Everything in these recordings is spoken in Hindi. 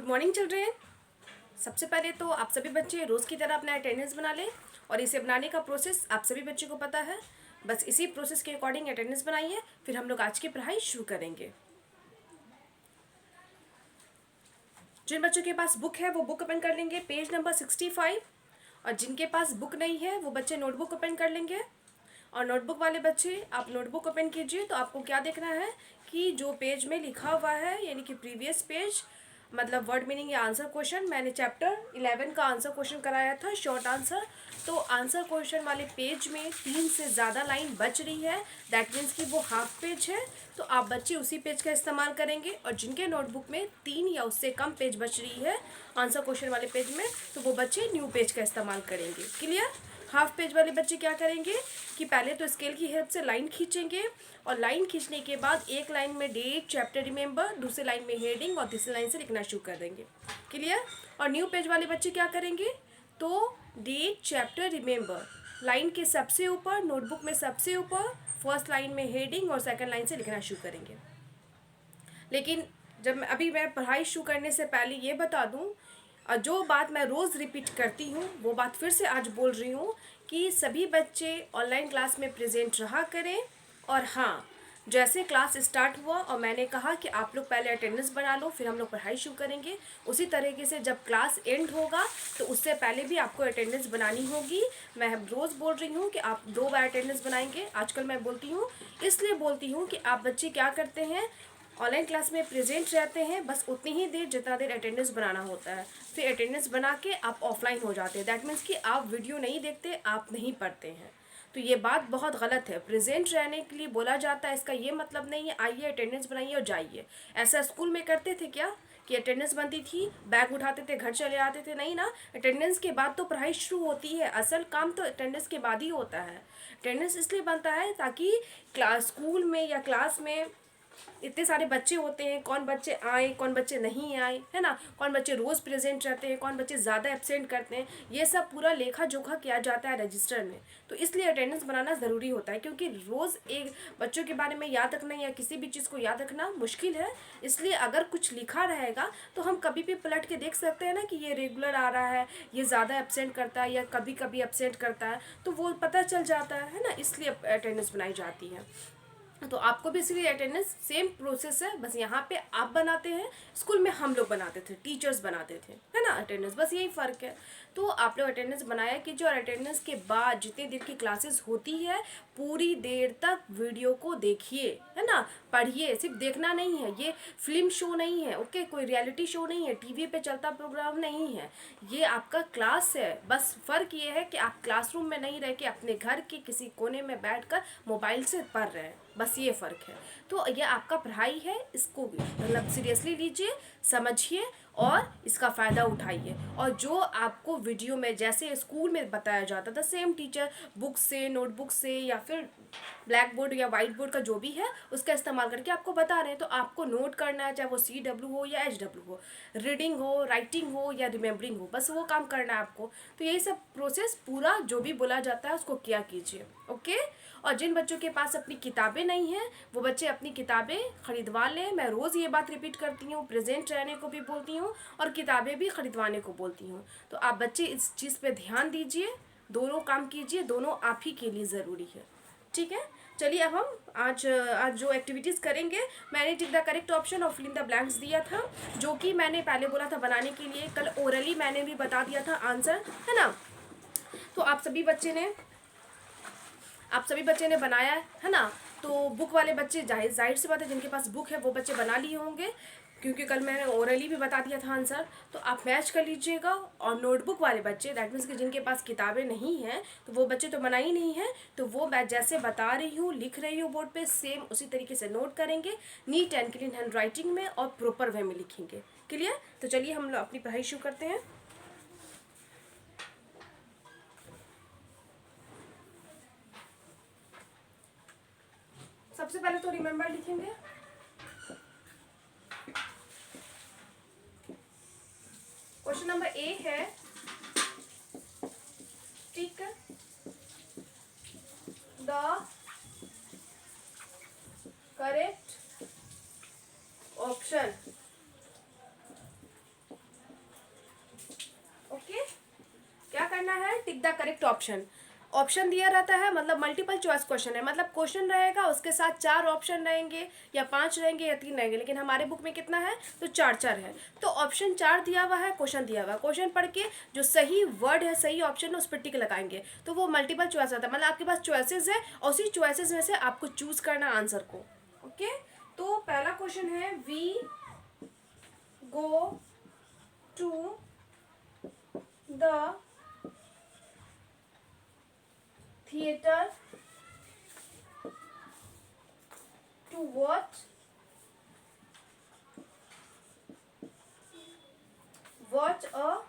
Good morning children. सबसे पहले तो आप सभी बच्चे रोज़ की तरह अपना अटेंडेंस बना लें और इसे बनाने का प्रोसेस आप सभी बच्चों को पता है। बस इसी प्रोसेस के अकॉर्डिंग अटेंडेंस बनाइए, फिर हम लोग आज की पढ़ाई शुरू करेंगे। जिन बच्चों के पास बुक है वो बुक ओपन कर लेंगे, पेज नंबर 65। और जिनके पास बुक नहीं है वो बच्चे नोटबुक ओपन कर लेंगे। और नोटबुक वाले बच्चे आप नोटबुक ओपन कीजिए तो आपको क्या देखना है कि जो पेज में लिखा हुआ है यानी कि प्रीवियस पेज, मतलब वर्ड मीनिंग या आंसर क्वेश्चन, मैंने चैप्टर 11 का आंसर क्वेश्चन कराया था, शॉर्ट आंसर। तो आंसर क्वेश्चन वाले पेज में 3 से ज़्यादा लाइन बच रही है, दैट मीन्स कि वो हाफ पेज है। तो आप बच्चे उसी पेज का इस्तेमाल करेंगे। और जिनके नोटबुक में 3 या उससे कम पेज बच रही है आंसर क्वेश्चन वाले पेज में, तो वो बच्चे न्यू पेज का इस्तेमाल करेंगे। क्लियर? हाफ पेज वाले बच्चे क्या करेंगे कि पहले तो स्केल की हेल्प से लाइन खींचेंगे और लाइन खींचने के बाद एक लाइन में डेट चैप्टर रिमेंबर, दूसरी लाइन में हेडिंग और तीसरी लाइन से लिखना शुरू कर देंगे। क्लियर? और न्यू पेज वाले बच्चे क्या करेंगे तो डेट चैप्टर रिमेंबर लाइन के सबसे ऊपर, नोटबुक में सबसे ऊपर, फर्स्ट लाइन में हेडिंग और सेकंड लाइन से लिखना शुरू करेंगे। लेकिन जब अभी मैं पढ़ाई शुरू करने से पहले ये बता दूं, और जो बात मैं रोज़ रिपीट करती हूँ वो बात फिर से आज बोल रही हूँ कि सभी बच्चे ऑनलाइन क्लास में प्रेजेंट रहा करें। और हाँ, जैसे क्लास स्टार्ट हुआ और मैंने कहा कि आप लोग पहले अटेंडेंस बना लो फिर हम लोग पढ़ाई शुरू करेंगे, उसी तरीके से जब क्लास एंड होगा तो उससे पहले भी आपको अटेंडेंस बनानी होगी। मैं रोज़ बोल रही हूँ कि आप 2 बार अटेंडेंस बनाएंगे, आजकल मैं बोलती हूँ इसलिए बोलती हूँ कि आप बच्चे क्या करते हैं, ऑनलाइन क्लास में प्रेजेंट रहते हैं बस उतनी ही देर जितना देर अटेंडेंस बनाना होता है, फिर अटेंडेंस बना के आप ऑफलाइन हो जाते हैं। दैट मीन्स कि आप वीडियो नहीं देखते, आप नहीं पढ़ते हैं। तो ये बात बहुत गलत है। प्रेजेंट रहने के लिए बोला जाता है, इसका ये मतलब नहीं है आइए अटेंडेंस बनाइए और जाइए। ऐसा स्कूल में करते थे क्या कि अटेंडेंस बनती थी, बैग उठाते थे, घर चले आते थे? नहीं ना, अटेंडेंस के बाद तो पढ़ाई शुरू होती है। असल काम तो अटेंडेंस के बाद ही होता है। अटेंडेंस इसलिए बनता है ताकि क्लास, स्कूल में या क्लास में इतने सारे बच्चे होते हैं, कौन बच्चे आए कौन बच्चे नहीं आए, है ना, कौन बच्चे रोज़ प्रेजेंट रहते हैं, कौन बच्चे ज़्यादा एब्सेंट करते हैं, ये सब पूरा लेखा जोखा किया जाता है रजिस्टर में। तो इसलिए अटेंडेंस बनाना ज़रूरी होता है, क्योंकि रोज़ एक बच्चों के बारे में याद रखना या किसी भी चीज़ को याद रखना मुश्किल है। इसलिए अगर कुछ लिखा रहेगा तो हम कभी भी पलट के देख सकते हैं ना कि ये रेगुलर आ रहा है, ये ज़्यादा एब्सेंट करता है या कभी कभी एब्सेंट करता है, तो वो पता चल जाता है ना, इसलिए अटेंडेंस बनाई जाती है। तो आपको भी इसलिए अटेंडेंस सेम प्रोसेस है, बस यहाँ पे आप बनाते हैं, स्कूल में हम लोग बनाते थे, टीचर्स बनाते थे, है ना, अटेंडेंस, बस यही फ़र्क है। तो आप लोग अटेंडेंस बनाया कीजिए और अटेंडेंस के बाद जितनी देर की क्लासेस होती है पूरी देर तक वीडियो को देखिए, है ना, पढ़िए। सिर्फ देखना नहीं है, ये फिल्म शो नहीं है, ओके, कोई रियलिटी शो नहीं है, टीवी पे चलता प्रोग्राम नहीं है, ये आपका क्लास है। बस फ़र्क ये है कि आप क्लासरूम में नहीं रह के अपने घर के किसी कोने में बैठकर मोबाइल से पढ़ रहे हैं, बस ये फ़र्क है। तो ये आपका पढ़ाई है, इसको मतलब सीरियसली लीजिए, समझिए और इसका फ़ायदा उठाइए। और जो आपको वीडियो में जैसे स्कूल में बताया जाता था सेम टीचर बुक से, नोटबुक से या फिर ब्लैक बोर्ड या वाइट बोर्ड का जो भी है उसका इस्तेमाल करके आपको बता रहे हैं, तो आपको नोट करना है, चाहे वो CW हो या HW हो, रीडिंग हो, राइटिंग हो या रिमेम्बरिंग हो, बस वो काम करना है आपको। तो यही सब प्रोसेस पूरा जो भी बोला जाता है उसको किया कीजिए, ओके। और जिन बच्चों के पास अपनी किताबें नहीं हैं वो बच्चे अपनी किताबें खरीदवा लें। मैं रोज़ ये बात रिपीट करती हूँ, प्रेजेंट रहने को भी बोलती हूँ और किताबें भी खरीदवाने को बोलती हूँ। तो आप बच्चे इस चीज़ पे ध्यान दीजिए, दोनों काम कीजिए, दोनों आप ही के लिए ज़रूरी है, ठीक है। चलिए अब हम आज जो एक्टिविटीज़ करेंगे, मैंने टिक द करेक्ट ऑप्शन और फिल इन द ब्लैंक्स दिया था, जो कि मैंने पहले बोला था बनाने के लिए, कल ओरली मैंने भी बता दिया था आंसर, है ना। तो आप सभी बच्चे ने बनाया है ना। तो बुक वाले बच्चे जाहिर सी बात है जिनके पास बुक है वो बच्चे बना लिए होंगे, क्योंकि कल मैंने ओरली भी बता दिया था आंसर, तो आप मैच कर लीजिएगा। और नोटबुक वाले बच्चे, दैट मीन्स कि जिनके पास किताबें नहीं हैं तो वो बच्चे तो बना ही नहीं है, तो वो मैं जैसे बता रही हूँ लिख रही हूँ बोर्ड पे, सेम उसी तरीके से नोट करेंगे, neat and clean hand writing में और प्रॉपर वे में लिखेंगे। क्लियर? तो चलिए हम लोग अपनी पढ़ाई शुरू करते हैं। सबसे पहले तो रिमेंबर लिखेंगे। क्वेश्चन नंबर ए है, टिक the correct option the correct option. Option दिया रहता है मतलब मल्टीपल चॉइस क्वेश्चन है, मतलब क्वेश्चन रहेगा उसके साथ 4 ऑप्शन रहेंगे या 5 रहेंगे या 3 रहेंगे, लेकिन हमारे बुक में कितना है तो 4 है। तो ऑप्शन 4 दिया हुआ है, क्वेश्चन दिया हुआ है, क्वेश्चन पढ़ के जो सही वर्ड है सही ऑप्शन है उस पर टिक लगाएंगे, तो वो मल्टीपल चॉइस आता है, मतलब आपके पास चॉइसेस है और उसी चॉइसेस में से आपको चूज करना आंसर को। ओके, तो पहला क्वेश्चन है we go to the theatre to watch a,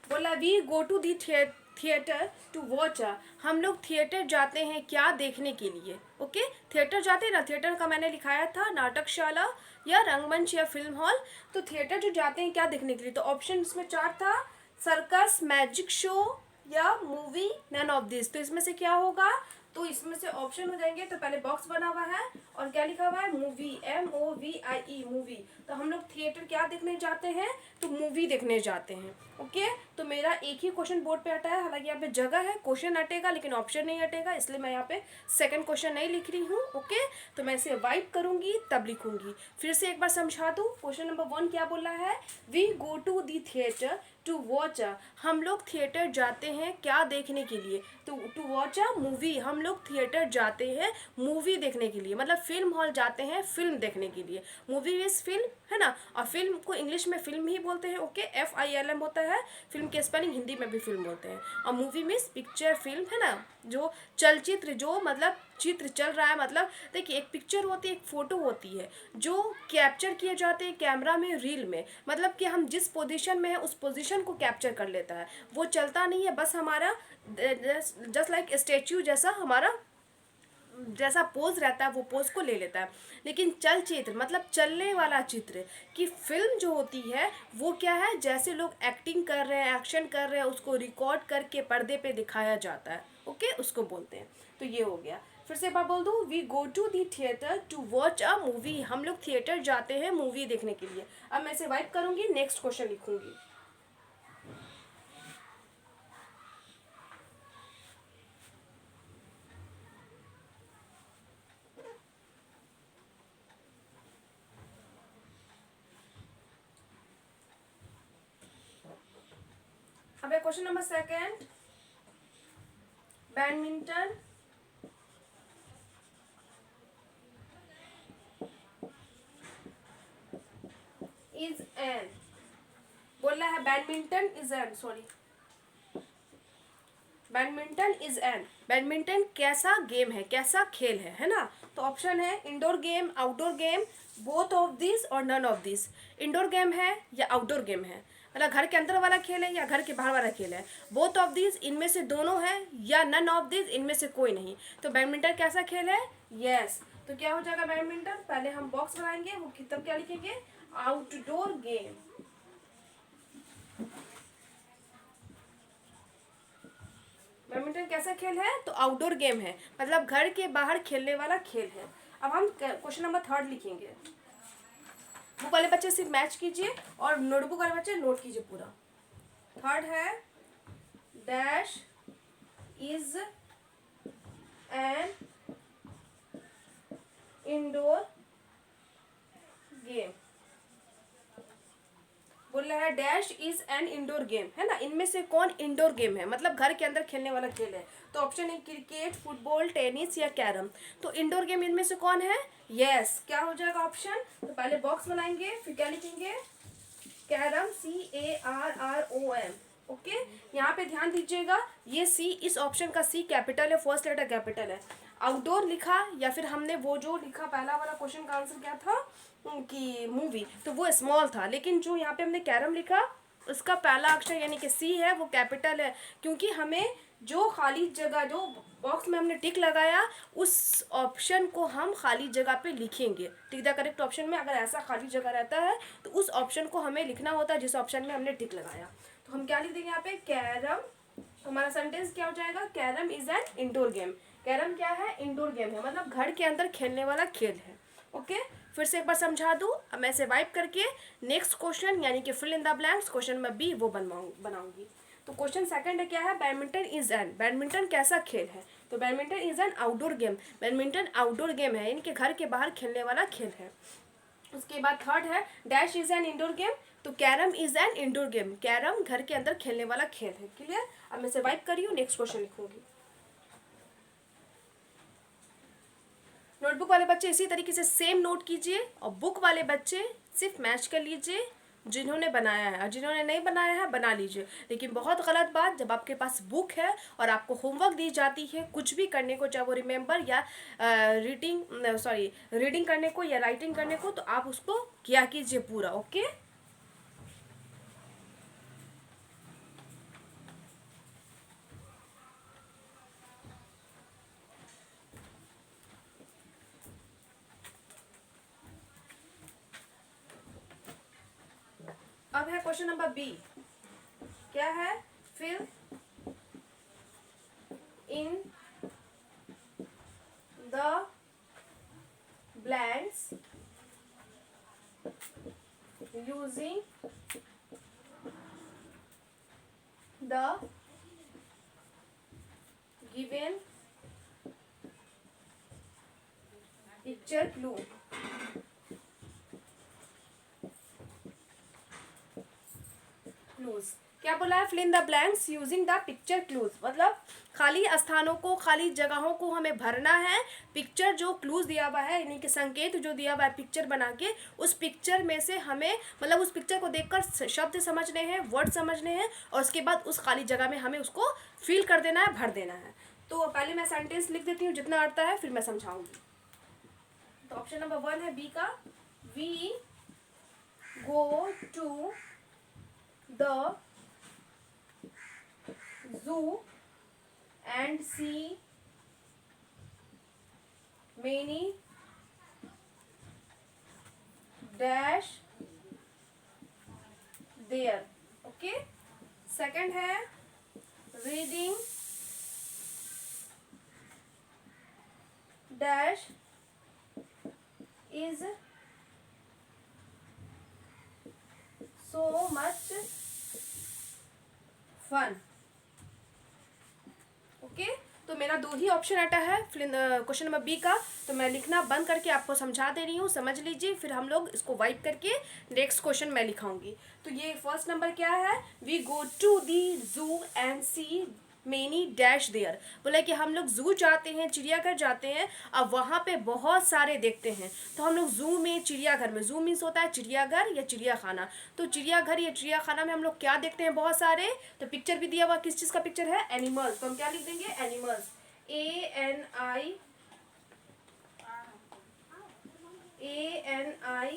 बोला we go to the theatre to watch a, हम लोग थिएटर जाते हैं क्या देखने के लिए। ओके, थिएटर जाते हैं ना, थिएटर का मैंने लिखाया था नाटकशाला या रंगमंच या फिल्म हॉल, तो थिएटर जो जाते हैं क्या देखने के लिए, तो ऑप्शन इसमें 4 था, सर्कस, मैजिक शो या मूवी, नन ऑफ दिस। तो इसमें से क्या होगा, तो इसमें से ऑप्शन हो जाएंगे, तो पहले बॉक्स बना हुआ है और क्या लिखा हुआ है मूवी, MOVIE मूवी, तो हम लोग थिएटर क्या देखने जाते हैं तो मूवी देखने जाते हैं। ओके, तो मेरा एक ही क्वेश्चन बोर्ड पे हटा है, हालांकि यहाँ पे जगह है क्वेश्चन हटेगा लेकिन ऑप्शन नहीं हटेगा, इसलिए मैं यहाँ पे सेकंड क्वेश्चन नहीं लिख रही हूँ। ओके, तो मैं इसे वाइप करूंगी तब लिखूंगी। फिर से एक बार समझा दूँ, क्वेश्चन नंबर 1 क्या बोला है, we go to the theatre to watch a, हम लोग थिएटर जाते हैं क्या देखने के लिए, तो टू वॉच अ मूवी, हम लोग थिएटर जाते हैं मूवी देखने के लिए, मतलब फिल्म हॉल जाते हैं फिल्म देखने के लिए। मूवी इज फिल्म है ना, और फिल्म को इंग्लिश में फिल्म ही बोलते हैं। ओके, FILM होता है, फिल्म के स्पेलिंग हिंदी में भी फिल्म बोलते हैं। और मूवी मीन्स पिक्चर, फिल्म है ना, जो चलचित्र, जो मतलब चित्र चल रहा है, मतलब देखिए एक पिक्चर होती है, एक फोटो होती है जो कैप्चर किए जाते हैं कैमरा में, रील में, मतलब कि हम जिस पोजीशन में है उस पोजीशन को कैप्चर कर लेता है, वो चलता नहीं है, बस हमारा जस्ट लाइक स्टैच्यू जैसा हमारा जैसा पोज रहता है वो पोज को ले लेता है। लेकिन चलचित्र मतलब चलने वाला चित्र की फिल्म जो होती है वो क्या है, जैसे लोग एक्टिंग कर रहे हैं, एक्शन कर रहे हैं, उसको रिकॉर्ड करके पर्दे पे दिखाया जाता है। ओके, उसको बोलते हैं। तो ये हो गया। फिर से एक बार बोल दूँ, we go to the theatre to watch a movie, हम लोग थिएटर जाते हैं मूवी देखने के लिए। अब मैं इसे वाइप करूंगी, नेक्स्ट क्वेश्चन लिखूंगी। अब question number 2, badminton is an, बोल रहा है badminton is an, sorry, badminton is an, badminton कैसा गेम है, कैसा खेल है ना। तो ऑप्शन है indoor game, outdoor game, both of this और none of this. Indoor game है या आउटडोर गेम है, मतलब घर के अंदर वाला खेल है या घर के बाहर वाला खेल है। बोथ ऑफ दिस, इनमें से दोनों है, या नन ऑफ दिस, इनमें से कोई नहीं। तो बैडमिंटन कैसा खेल है, यस। तो क्या हो जाएगा बैडमिंटन, पहले हम बॉक्स बनाएंगे, वो तब क्या लिखेंगे, आउटडोर गेम। बैडमिंटन कैसा खेल है तो आउटडोर गेम है, मतलब घर के बाहर खेलने वाला खेल है। अब हम क्वेश्चन नंबर 3 लिखेंगे। बुक वाले बच्चे सिर्फ मैच कीजिए और नोटबुक वाले बच्चे नोट कीजिए पूरा। 3 है, dash is an indoor game, बोल रहा है dash is an indoor game, है ना, इनमें से कौन इंडोर गेम है, मतलब घर के अंदर खेलने वाला खेल है। तो ऑप्शन है क्रिकेट, फुटबॉल, टेनिस या कैरम। तो इंडोर गेम इनमें से कौन है, यस। क्या हो जाएगा ऑप्शन, तो पहले बॉक्स बनाएंगे, फिर क्या लिखेंगे, कैरम, CARROM। ओके, यहाँ पे ध्यान दीजिएगा, ये सी, इस ऑप्शन का सी कैपिटल है, फर्स्ट लेटर कैपिटल है। आउटडोर लिखा या फिर हमने वो जो लिखा पहला वाला क्वेश्चन का आंसर क्या था कि मूवी, तो वो स्मॉल था, लेकिन जो यहाँ पे हमने कैरम लिखा उसका पहला अक्षर यानी कि सी है वो कैपिटल है, क्योंकि हमें जो खाली जगह, जो बॉक्स में हमने टिक लगाया उस ऑप्शन को हम खाली जगह पे लिखेंगे। टिक द करेक्ट ऑप्शन में अगर ऐसा खाली जगह रहता है तो उस ऑप्शन को हमें लिखना होता है जिस ऑप्शन में हमने टिक लगाया। तो हम क्या लिख देंगे यहाँ पे, कैरम, हमारा सेंटेंस क्या हो जाएगा, carrom is an indoor game. Carrom क्या है, इंडोर गेम है, मतलब घर के अंदर खेलने वाला खेल है। ओके, फिर से एक बार समझा दूँ, अब मैं इसे वाइप करके नेक्स्ट क्वेश्चन यानी कि fill in the blanks question number B वो बनाऊंगी। तो क्वेश्चन सेकंड है क्या है, बैडमिंटन इज एन, बैडमिंटन कैसा खेल है, तो badminton is N outdoor game, badminton outdoor game है, इनके घर के बाहर खेलने वाला खेल है। उसके बाद थर्ड है dash is an indoor game, तो carrom is an indoor game, carrom घर के अंदर खेलने वाला खेल है। क्लियर, अब मैं से वाइप करी हूँ, नेक्स्ट क्वेश्चन लिखूंगी। नोटबुक वाले बच्चे इसी तरीके से सेम नोट कीजिए और बुक वाले बच्चे सिर्फ मैच कर लीजिए जिन्होंने बनाया है, और जिन्होंने नहीं बनाया है बना लीजिए। लेकिन बहुत गलत बात, जब आपके पास बुक है और आपको होमवर्क दी जाती है कुछ भी करने को, चाहे वो रिमेंबर या रीडिंग करने को या राइटिंग करने को, तो आप उसको किया कीजिए पूरा। ओके, अब है क्वेश्चन नंबर बी। क्या है, fill in the blanks using the given picture clue। Clues क्या बोला है, fill in the blanks using the picture clues, मतलब खाली स्थानों को, खाली जगहों को हमें भरना है। पिक्चर जो क्लूज दिया हुआ है, यानी कि संकेत जो दिया हुआ है पिक्चर बना के, उस पिक्चर में से हमें, मतलब उस पिक्चर को देखकर शब्द समझने हैं, वर्ड समझने हैं, और उसके बाद उस खाली जगह में हमें उसको फिल कर देना है, भर देना है। तो पहले मैं सेंटेंस लिख देती हूँ जितना आता है, फिर मैं समझाऊंगी। तो ऑप्शन नंबर 1 है बी का, we go to the zoo and see many dash there। Okay, second है reading dash is so much fun। Okay, तो मेरा 2 ही ऑप्शन आता है क्वेश्चन नंबर बी का, तो मैं लिखना बंद करके आपको समझा दे रही हूँ, समझ लीजिए, फिर हम लोग इसको वाइप करके नेक्स्ट क्वेश्चन मैं लिखाऊंगी। तो ये फर्स्ट नंबर क्या है, we go to the zoo and see many dash there, बोला कि हम लोग जू जाते हैं, चिड़ियाघर जाते हैं, अब वहाँ पे बहुत सारे देखते हैं। तो हम लोग जू में, चिड़ियाघर में, जू मीन्स होता है चिड़ियाघर या चिड़ियाखाना, तो चिड़ियाघर या चिड़ियाखाना में हम लोग क्या देखते हैं, बहुत सारे। तो पिक्चर भी दिया हुआ, किस चीज़ का पिक्चर है, एनिमल्स, तो हम क्या लिख देंगे, animals, ANIMALS,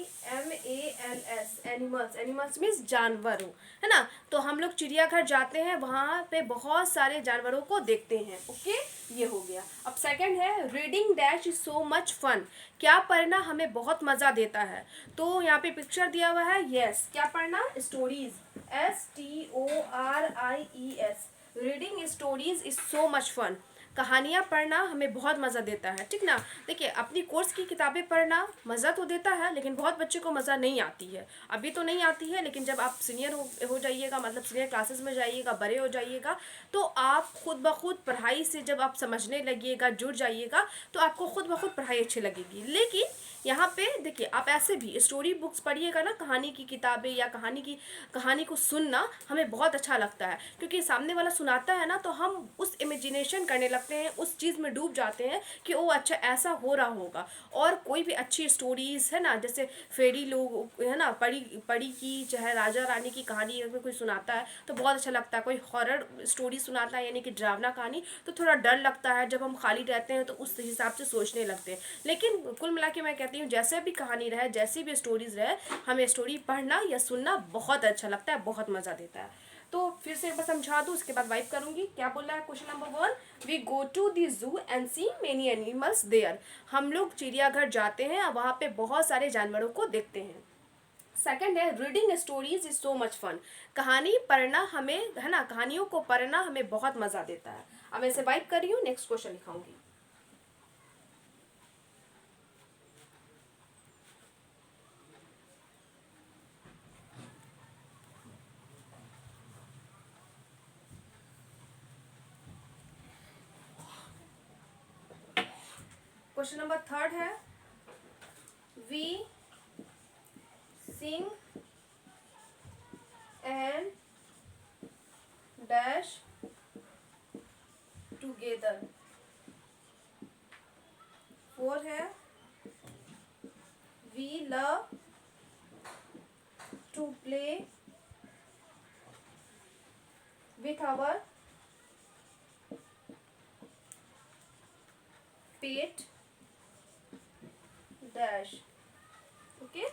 animals, animals means जानवरों, है ना। तो हम लोग चिड़ियाघर जाते हैं, वहाँ पे बहुत सारे जानवरों को देखते हैं। ओके, ये हो गया। अब सेकंड है reading dash is so much fun, क्या पढ़ना हमें बहुत मज़ा देता है। तो यहाँ पे पिक्चर दिया हुआ है, यस, क्या पढ़ना, stories, STORIES, reading stories is so much fun, कहानियाँ पढ़ना हमें बहुत मज़ा देता है। ठीक ना, देखिए अपनी कोर्स की किताबें पढ़ना मज़ा तो देता है, लेकिन बहुत बच्चे को मज़ा नहीं आती है, अभी तो नहीं आती है, लेकिन जब आप सीनियर हो जाइएगा, मतलब सीनियर क्लासेस में जाइएगा, बड़े हो जाइएगा, तो आप खुद ब खुद पढ़ाई से जब आप समझने लगिएगा, जुड़ जाइएगा, तो आपको खुद ब खुद पढ़ाई अच्छी लगेगी। लेकिन यहाँ पे देखिए, आप ऐसे भी स्टोरी बुक्स पढ़िएगा ना, कहानी की किताबें या कहानी को सुनना हमें बहुत अच्छा लगता है, क्योंकि सामने वाला सुनाता है ना, तो हम उस इमेजिनेशन करने लगते हैं, उस चीज़ में डूब जाते हैं कि ओ अच्छा ऐसा हो रहा होगा। और कोई भी अच्छी स्टोरीज़ है ना, जैसे फेरी लोग है ना, पढ़ी की, चाहे राजा रानी की कहानी अगर कोई सुनाता है तो बहुत अच्छा लगता है, कोई हॉरर स्टोरी सुनाता है यानी कि डरावना कहानी, तो थोड़ा डर लगता है, जब हम खाली रहते हैं तो उस हिसाब से सोचने लगते हैं। लेकिन कुल मिला के मैं कहती हूँ, जैसे भी कहानी रहे, जैसी भी स्टोरीज रहे, हमें स्टोरी पढ़ना या सुनना बहुत अच्छा लगता है, बहुत मज़ा देता है। तो फिर से एक बार समझा दूँ, उसके बाद वाइप करूँगी। क्या बोल रहा है question number 1, we go to the zoo and see many animals there, हम लोग चिड़ियाघर जाते हैं और वहाँ पे बहुत सारे जानवरों को देखते हैं। सेकंड है reading stories is so much fun, कहानी पढ़ना हमें, है ना, कहानियों को पढ़ना हमें बहुत मज़ा देता है। अब मैं इसे वाइप कर रही हूँ, नेक्स्ट क्वेश्चन लिखाऊंगी। क्वेश्चन नंबर थर्ड है we sing and dash together. 4 है we love to play with our pet dash. Okay,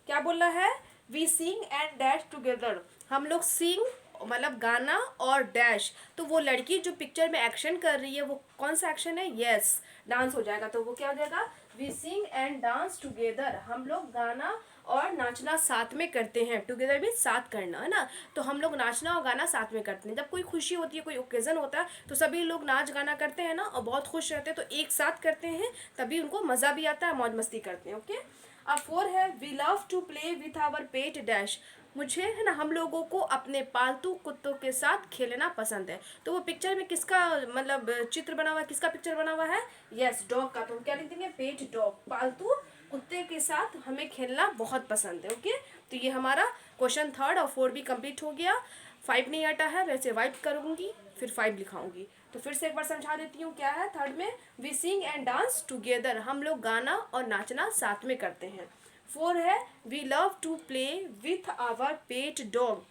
क्या बोल रहा है? We sing and dash together. हम लोग सिंग मतलब गाना और डैश, तो वो लड़की जो पिक्चर में एक्शन कर रही है वो कौन सा एक्शन है? यस, डांस हो जाएगा। तो वो क्या हो जाएगा? We sing and dance together. हम लोग गाना और नाचना साथ में करते हैं। टुगेदर भी साथ करना, है ना। तो हम लोग नाचना और गाना साथ में करते हैं। जब कोई खुशी होती है, कोई ओकेजन होता है, तो सभी लोग नाच गाना करते हैं ना, और बहुत खुश रहते हैं, तो एक साथ करते हैं, तभी उनको मज़ा भी आता है, मौज मस्ती करते हैं। ओके, अब 4 है we love to play with our pet dash. मुझे, है ना, हम लोगों को अपने पालतू कुत्तों के साथ खेलना पसंद है। तो वो पिक्चर में किसका मतलब चित्र बना हुआ है, किसका पिक्चर बना हुआ है? यस, डॉग का। तो हम क्या लिख देंगे? पेट डॉग, पालतू कुत्ते के साथ हमें खेलना बहुत पसंद है। ओके, तो ये हमारा क्वेश्चन थर्ड और 4 भी कंप्लीट हो गया। 5 नहीं आता है, वैसे वाइप करूँगी फिर 5 लिखाऊंगी। तो फिर से एक बार समझा देती हूँ क्या है थर्ड में। We sing and dance together. हम लोग गाना और नाचना साथ में करते हैं। 4 है we love to play with our pet dog.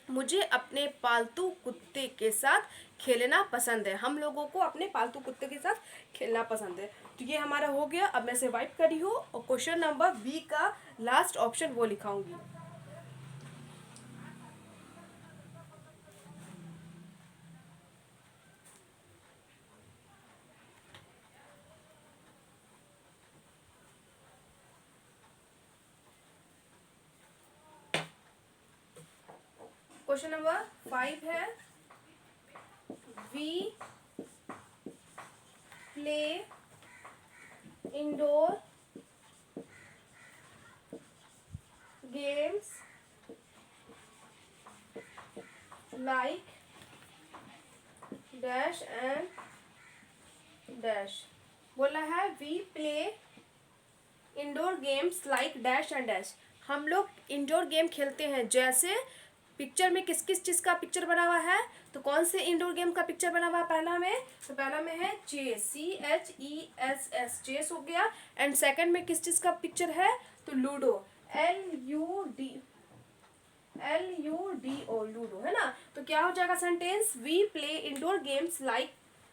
मुझे अपने पालतू कुत्ते के साथ खेलना पसंद है। हम लोगों को अपने पालतू कुत्ते के साथ खेलना पसंद है। तो ये हमारा हो गया। अब मैं से वाइप करी हूँ और क्वेश्चन नंबर बी का लास्ट ऑप्शन वो लिखाऊंगी। क्वेश्चन नंबर 5 है we play indoor games like dash and dash. बोला है we play indoor games like dash and dash. हम लोग इंडोर गेम खेलते हैं, जैसे पिक्चर में किस किस चीज़ का पिक्चर बना हुआ है? तो कौन से इंडोर गेम का पिक्चर बना हुआ है पहला में? तो पहला में है चेस, CHESS, चेस हो गया। एंड सेकंड में किस चीज़ का पिक्चर है? तो लूडो, LUDO, लूडो, है ना। तो क्या हो जाएगा sentence? We play indoor games like,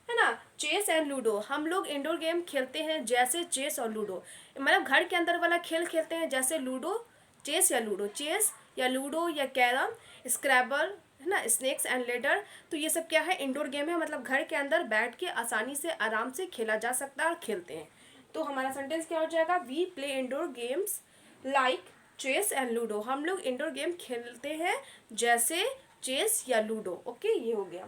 है ना, चेस एंड लूडो। हम लोग इंडोर गेम खेलते हैं जैसे चेस और लूडो, मतलब घर के अंदर वाला खेल खेलते हैं जैसे लूडो, चेस या लूडो, चेस या लूडो या कैरम, स्क्रैबल, है ना, स्नेक्स एंड लेडर। तो ये सब क्या है? इंडोर गेम है, मतलब घर के अंदर बैठ के आसानी से आराम से खेला जा सकता है और खेलते हैं। तो हमारा सेंटेंस क्या हो जाएगा? We play indoor games like chess and ludo. हम लोग इंडोर गेम खेलते हैं जैसे चेस या लूडो। ओके, ये हो गया।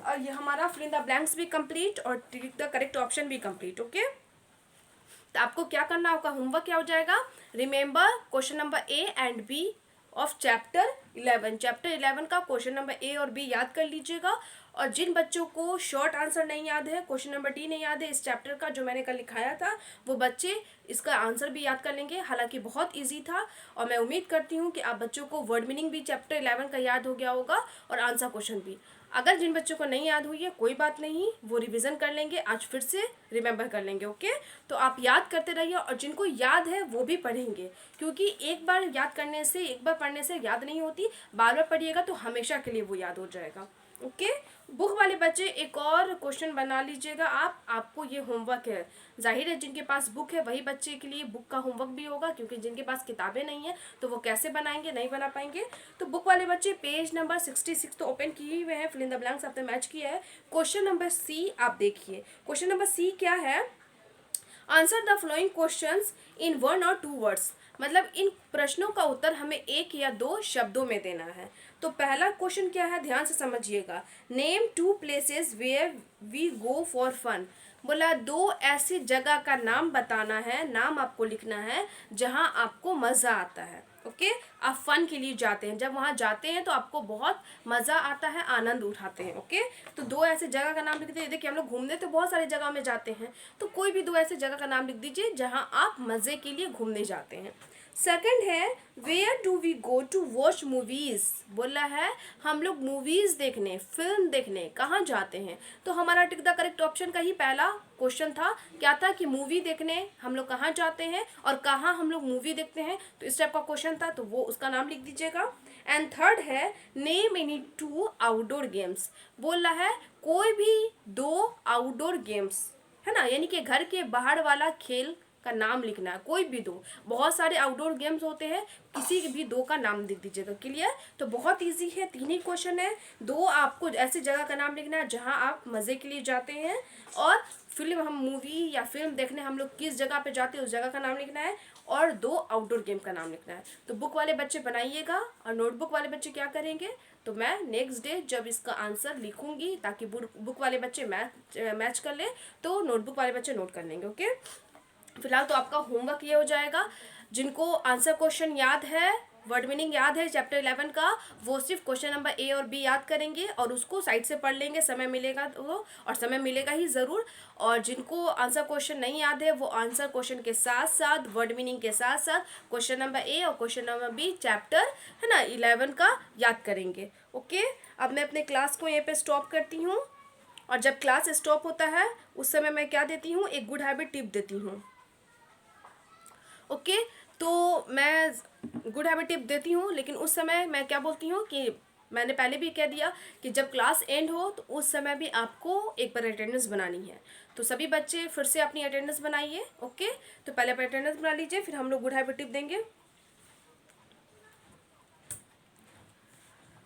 और ये हमारा फिल इन द ब्लैंक्स भी कंप्लीट और टिक द करेक्ट ऑप्शन भी कंप्लीट। ओके, तो आपको क्या करना होगा? होमवर्क क्या हो जाएगा? Remember question number A and B of chapter 11। Chapter 11 का क्वेश्चन नंबर ए और बी याद कर लीजिएगा। और जिन बच्चों को शॉर्ट आंसर नहीं याद है, क्वेश्चन नंबर डी नहीं याद है इस चैप्टर का जो मैंने कल लिखाया था, वो बच्चे इसका आंसर भी याद कर लेंगे। हालांकि बहुत इजी था और मैं उम्मीद करती हूँ कि आप बच्चों को वर्ड मीनिंग भी चैप्टर 11 का याद हो गया होगा और आंसर क्वेश्चन भी। अगर जिन बच्चों को नहीं याद हुई है कोई बात नहीं, वो रिवीजन कर लेंगे, आज फिर से रिमेंबर कर लेंगे। ओके, तो आप याद करते रहिए और जिनको याद है वो भी पढ़ेंगे, क्योंकि एक बार याद करने से, एक बार पढ़ने से याद नहीं होती, बार बार पढ़िएगा तो हमेशा के लिए वो याद हो जाएगा। ओके, बुक वाले बच्चे एक और क्वेश्चन बना लीजिएगा। आपको ये होमवर्क है। जाहिर है जिनके पास बुक है वही बच्चे के लिए बुक का होमवर्क भी होगा, क्योंकि जिनके पास किताबें नहीं है तो वो कैसे बनाएंगे? नहीं बना पाएंगे। तो बुक वाले बच्चे पेज नंबर 66 तो ओपन किए हुए हैं, फिल इन द ब्लैंक्स आपने मैच किया है। क्वेश्चन नंबर सी आप देखिए। क्वेश्चन नंबर सी क्या है? Answer the flowing questions in 1 और 2 वर्ड्स। मतलब इन प्रश्नों का उत्तर हमें 1 या 2 शब्दों में देना है। तो पहला क्वेश्चन क्या है, ध्यान से समझिएगा। Name 2 places where we go for fun. बोला 2 ऐसी जगह का नाम बताना है, नाम आपको लिखना है जहां आपको मज़ा आता है। ओके। आप फन के लिए जाते हैं, जब वहाँ जाते हैं तो आपको बहुत मज़ा आता है, आनंद उठाते हैं। ओके, तो दो ऐसे जगह का नाम लिख दीजिए। देखिए हम लोग घूमने तो बहुत सारी जगह में जाते हैं, तो कोई भी दो ऐसे जगह का नाम लिख दीजिए जहाँ आप मज़े के लिए घूमने जाते हैं। सेकंड है where do we go to watch movies. बोला है हम लोग मूवीज़ देखने, फिल्म देखने कहाँ जाते हैं। तो हमारा टिक द करेक्ट ऑप्शन का ही पहला क्वेश्चन था, क्या था कि मूवी देखने हम लोग कहाँ जाते हैं और कहाँ हम लोग मूवी देखते हैं। तो इस टाइप का क्वेश्चन था, तो वो उसका नाम लिख दीजिएगा। एंड थर्ड है name any two outdoor games. बोल रहा है कोई भी दो आउटडोर गेम्स, है ना, यानी कि घर के बाहर वाला खेल का नाम लिखना है, कोई भी दो। बहुत सारे आउटडोर गेम्स होते हैं, किसी भी दो का नाम लिख दीजिएगा। क्लियर? तो बहुत इजी है, तीन ही क्वेश्चन है। दो आपको ऐसी जगह का नाम लिखना है जहां आप मज़े के लिए जाते हैं, और फिल्म, हम मूवी या फिल्म देखने हम लोग किस जगह पे जाते हैं उस जगह का नाम लिखना है, और दो आउटडोर गेम का नाम लिखना है। तो बुक वाले बच्चे बनाइएगा, और नोटबुक वाले बच्चे क्या करेंगे, तो मैं नेक्स्ट डे जब इसका आंसर लिखूंगी ताकि बुक वाले बच्चे मैच कर ले, तो नोटबुक वाले बच्चे नोट कर लेंगे। ओके, फिलहाल तो आपका होमवर्क ये हो जाएगा। जिनको आंसर क्वेश्चन याद है, वर्ड मीनिंग याद है चैप्टर 11 का, वो सिर्फ क्वेश्चन नंबर ए और बी याद करेंगे और उसको साइड से पढ़ लेंगे, समय मिलेगा तो, और समय मिलेगा ही ज़रूर। और जिनको आंसर क्वेश्चन नहीं याद है वो आंसर क्वेश्चन के साथ साथ, वर्ड मीनिंग के साथ साथ क्वेश्चन नंबर ए और क्वेश्चन नंबर बी चैप्टर, है ना, 11 का याद करेंगे। ओके, अब मैं अपने क्लास को यहीं पे स्टॉप करती हूँ, और जब क्लास स्टॉप होता है उस समय मैं क्या देती हूँ, एक गुड हैबिट टिप देती हूँ। ओके, तो मैं गुड हैबिट टिप देती हूँ, लेकिन उस समय मैं क्या बोलती हूँ कि मैंने पहले भी कह दिया कि जब क्लास एंड हो तो उस समय भी आपको एक बार अटेंडेंस बनानी है। तो सभी बच्चे फिर से अपनी अटेंडेंस बनाइए। ओके, तो पहले आप अटेंडेंस बना लीजिए, फिर हम लोग गुड हैबिट टिप देंगे।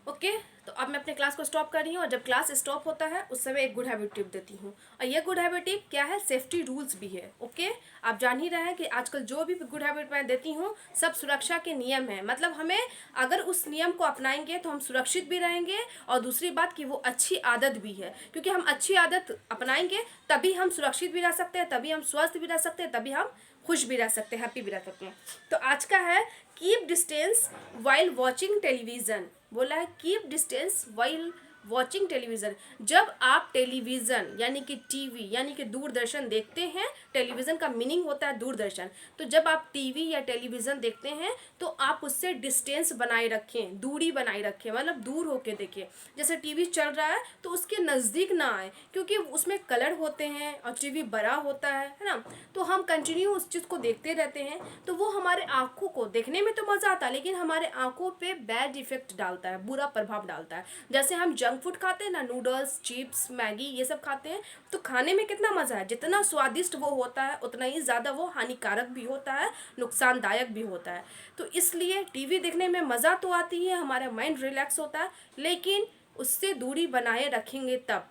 ओके, तो अब मैं अपने क्लास को स्टॉप कर रही हूँ, और जब क्लास स्टॉप होता है उस समय एक गुड हैबिट टिप देती हूँ। और ये गुड हैबिट टिप क्या है, सेफ्टी रूल्स भी है। ओके, आप जान ही रहे हैं कि आजकल जो भी गुड हैबिट मैं देती हूँ सब सुरक्षा के नियम है। मतलब हमें अगर उस नियम को अपनाएंगे तो हम सुरक्षित भी रहेंगे, और दूसरी बात कि वो अच्छी आदत भी है, क्योंकि हम अच्छी आदत अपनाएंगे तभी हम सुरक्षित भी रह सकते हैं, तभी हम स्वस्थ भी रह सकते हैं, तभी हम खुश भी रह सकते हैं, हैप्पी भी रह सकते हैं। तो आज का है keep distance while watching television. बोला है keep distance while watching television. जब आप टेलीविज़न यानी कि टीवी यानी कि दूरदर्शन देखते हैं, टेलीविज़न का मीनिंग होता है दूरदर्शन, तो जब आप टीवी या टेलीविज़न देखते हैं तो आप उससे डिस्टेंस बनाए रखें, दूरी बनाए रखें, मतलब दूर होके देखें। जैसे टीवी चल रहा है तो उसके नज़दीक ना आए, क्योंकि उसमें कलर होते हैं और टीवी बड़ा होता है ना, तो हम कंटिन्यू उस चीज़ को देखते रहते हैं, तो वो हमारे आँखों को देखने में तो मज़ा आता है, लेकिन हमारे आँखों पे बैड इफेक्ट डालता है, बुरा प्रभाव डालता है। जैसे हम जंक फूड खाते हैं ना, नूडल्स, चिप्स, मैगी, ये सब खाते हैं, तो खाने में कितना मज़ा है, जितना स्वादिष्ट वो होता है उतना ही ज़्यादा वो हानिकारक भी होता है, नुकसानदायक भी होता है। तो इसलिए टीवी देखने में मज़ा तो आती है, हमारा माइंड रिलैक्स होता है, लेकिन उससे दूरी बनाए रखेंगे तब।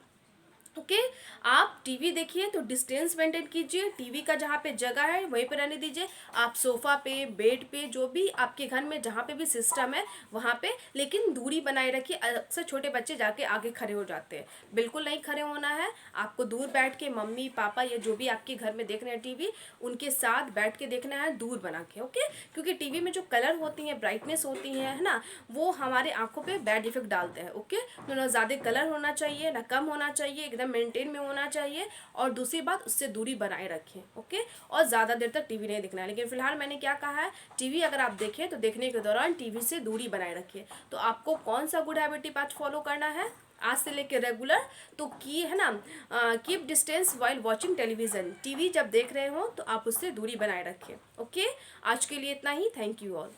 ओके, आप टीवी देखिए तो डिस्टेंस मेंटेन कीजिए, टीवी का जहाँ पे जगह है वहीं पे रहने दीजिए। आप सोफ़ा पे, बेड पे, जो भी आपके घर में जहाँ पे भी सिस्टम है वहाँ पे, लेकिन दूरी बनाए रखिए। अक्सर छोटे बच्चे जाके आगे खड़े हो जाते हैं, बिल्कुल नहीं खड़े होना है। आपको दूर बैठ के मम्मी पापा या जो भी आपके घर में देख रहे हैं टीवी, उनके साथ बैठ के देखना है, दूर बना के। ओके, क्योंकि टीवी में जो कलर होती हैं, ब्राइटनेस होती है ना, वो हमारे आंखों पे बैड इफेक्ट डालते हैं। ओके, तो ना ज़्यादा कलर होना चाहिए ना कम होना चाहिए, एकदम मेंटेन में होना चाहिए। और दूसरी बात, उससे दूरी बनाए रखें। ओके, और ज़्यादा देर तक टीवी नहीं देखना है। लेकिन फिलहाल मैंने क्या कहा है, टीवी अगर आप देखें तो देखने के दौरान टीवी से दूरी बनाए रखिए। तो आपको कौन सा गुड हैबिट टिप आज फॉलो करना है, आज से लेके रेगुलर, तो की है ना, keep distance while watching television. TV जब देख रहे हो तो आप उससे दूरी बनाए रखें। ओके, आज के लिए इतना ही। Thank you all.